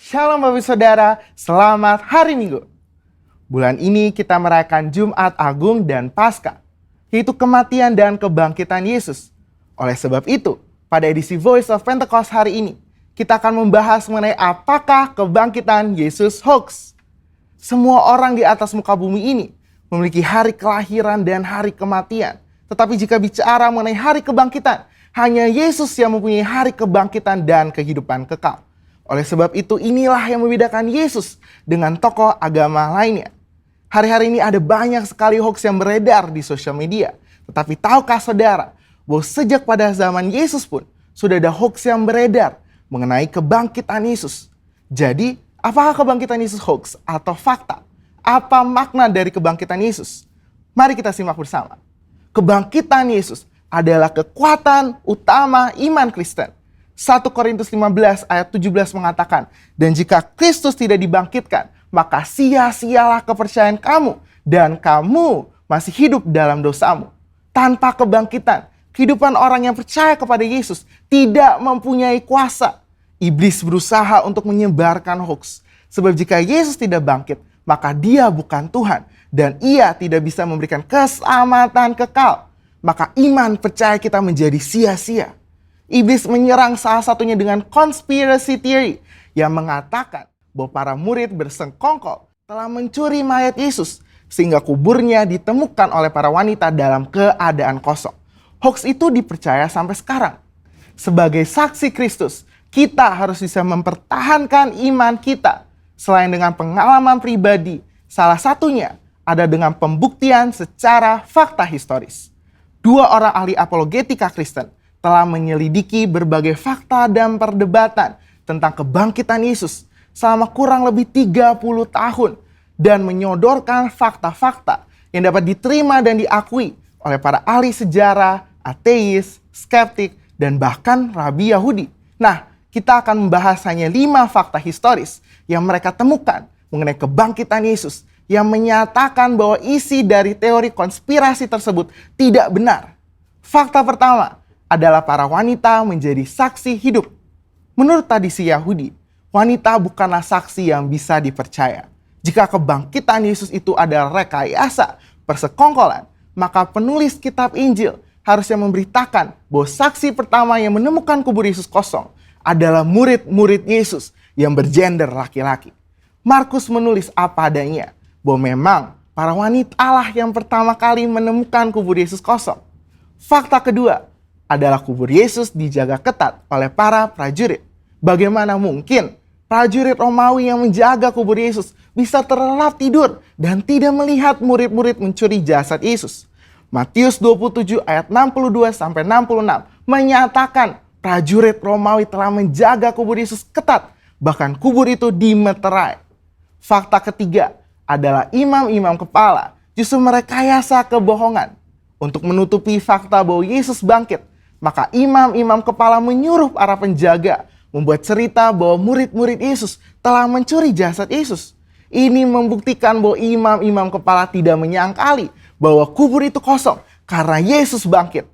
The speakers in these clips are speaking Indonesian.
Shalom Bapak Saudara, selamat hari Minggu. Bulan ini kita merayakan Jumat Agung dan Paskah, yaitu kematian dan kebangkitan Yesus. Oleh sebab itu, pada edisi Voice of Pentecost hari ini, kita akan membahas mengenai apakah kebangkitan Yesus hoax. Semua orang di atas muka bumi ini memiliki hari kelahiran dan hari kematian. Tetapi jika bicara mengenai hari kebangkitan, hanya Yesus yang mempunyai hari kebangkitan dan kehidupan kekal. Oleh sebab itu, inilah yang membedakan Yesus dengan tokoh agama lainnya. Hari-hari ini ada banyak sekali hoax yang beredar di sosial media. Tetapi tahukah saudara, bahwa sejak pada zaman Yesus pun sudah ada hoax yang beredar mengenai kebangkitan Yesus. Jadi, apakah kebangkitan Yesus hoax atau fakta? Apa makna dari kebangkitan Yesus? Mari kita simak bersama. Kebangkitan Yesus adalah kekuatan utama iman Kristen. 1 Korintus 15 ayat 17 mengatakan, dan jika Kristus tidak dibangkitkan, maka sia-sialah kepercayaan kamu, dan kamu masih hidup dalam dosamu. Tanpa kebangkitan, kehidupan orang yang percaya kepada Yesus tidak mempunyai kuasa. Iblis berusaha untuk menyebarkan hoax. Sebab jika Yesus tidak bangkit, maka dia bukan Tuhan, dan ia tidak bisa memberikan keselamatan kekal. Maka iman percaya kita menjadi sia-sia. Iblis menyerang salah satunya dengan conspiracy theory yang mengatakan bahwa para murid bersengkongkol telah mencuri mayat Yesus sehingga kuburnya ditemukan oleh para wanita dalam keadaan kosong. Hoax itu dipercaya sampai sekarang. Sebagai saksi Kristus, kita harus bisa mempertahankan iman kita. Selain dengan pengalaman pribadi, salah satunya ada dengan pembuktian secara fakta historis. Dua orang ahli apologetika Kristen telah menyelidiki berbagai fakta dan perdebatan tentang kebangkitan Yesus selama kurang lebih 30 tahun dan menyodorkan fakta-fakta yang dapat diterima dan diakui oleh para ahli sejarah, ateis, skeptik, dan bahkan rabi Yahudi. Nah, kita akan membahas hanya 5 fakta historis yang mereka temukan mengenai kebangkitan Yesus yang menyatakan bahwa isi dari teori konspirasi tersebut tidak benar. Fakta pertama adalah para wanita menjadi saksi hidup. Menurut tradisi Yahudi, wanita bukanlah saksi yang bisa dipercaya. Jika kebangkitan Yesus itu adalah rekayasa, persekongkolan, maka penulis kitab Injil harusnya memberitakan bahwa saksi pertama yang menemukan kubur Yesus kosong adalah murid-murid Yesus yang bergender laki-laki. Markus menulis apa adanya, bahwa memang para wanita lah yang pertama kali menemukan kubur Yesus kosong. Fakta kedua adalah kubur Yesus dijaga ketat oleh para prajurit. Bagaimana mungkin prajurit Romawi yang menjaga kubur Yesus bisa terlelap tidur dan tidak melihat murid-murid mencuri jasad Yesus? Matius 27 ayat 62-66 menyatakan prajurit Romawi telah menjaga kubur Yesus ketat, bahkan kubur itu dimeterai. Fakta ketiga adalah imam-imam kepala justru merekayasa kebohongan. Untuk menutupi fakta bahwa Yesus bangkit, maka imam-imam kepala menyuruh para penjaga membuat cerita bahwa murid-murid Yesus telah mencuri jasad Yesus. Ini membuktikan bahwa imam-imam kepala tidak menyangkali bahwa kubur itu kosong karena Yesus bangkit.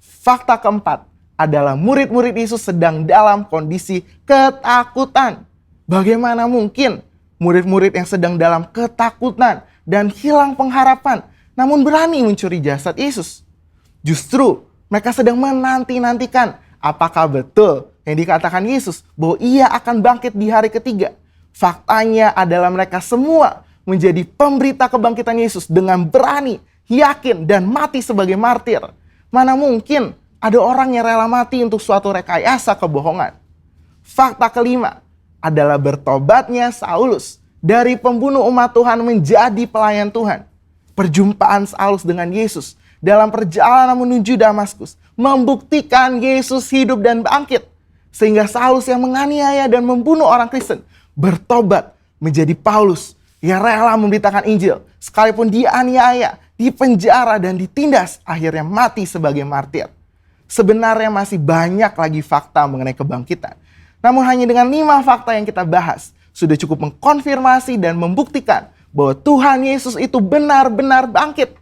Fakta keempat adalah murid-murid Yesus sedang dalam kondisi ketakutan. Bagaimana mungkin murid-murid yang sedang dalam ketakutan dan hilang pengharapan namun berani mencuri jasad Yesus? Justru mereka sedang menanti-nantikan apakah betul yang dikatakan Yesus bahwa ia akan bangkit di hari ketiga. Faktanya adalah mereka semua menjadi pemberita kebangkitan Yesus dengan berani, yakin, dan mati sebagai martir. Mana mungkin ada orang yang rela mati untuk suatu rekayasa kebohongan. Fakta kelima adalah bertobatnya Saulus dari pembunuh umat Tuhan menjadi pelayan Tuhan. Perjumpaan Saulus dengan Yesus dalam perjalanan menuju Damaskus membuktikan Yesus hidup dan bangkit. Sehingga Saulus yang menganiaya dan membunuh orang Kristen bertobat menjadi Paulus yang rela memberitakan Injil. Sekalipun dianiaya, dipenjara dan ditindas, akhirnya mati sebagai martir. Sebenarnya masih banyak lagi fakta mengenai kebangkitan. Namun hanya dengan 5 fakta yang kita bahas sudah cukup mengkonfirmasi dan membuktikan bahwa Tuhan Yesus itu benar-benar bangkit.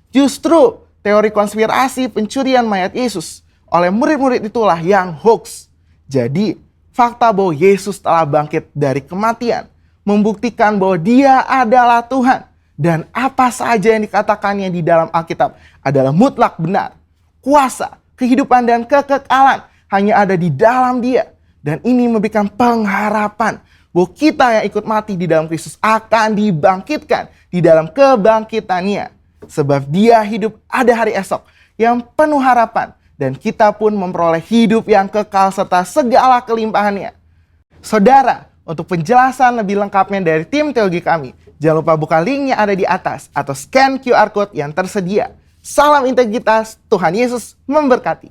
Justru teori konspirasi pencurian mayat Yesus oleh murid-murid itulah yang hoax. Jadi fakta bahwa Yesus telah bangkit dari kematian membuktikan bahwa Dia adalah Tuhan. Dan apa saja yang dikatakannya di dalam Alkitab adalah mutlak benar. Kuasa, kehidupan, dan kekekalan hanya ada di dalam Dia. Dan ini memberikan pengharapan bahwa kita yang ikut mati di dalam Kristus akan dibangkitkan di dalam kebangkitannya. Sebab Dia hidup ada hari esok yang penuh harapan. Dan kita pun memperoleh hidup yang kekal serta segala kelimpahannya. Saudara, untuk penjelasan lebih lengkapnya dari tim teologi kami, jangan lupa buka linknya ada di atas atau scan QR Code yang tersedia. Salam integritas, Tuhan Yesus memberkati.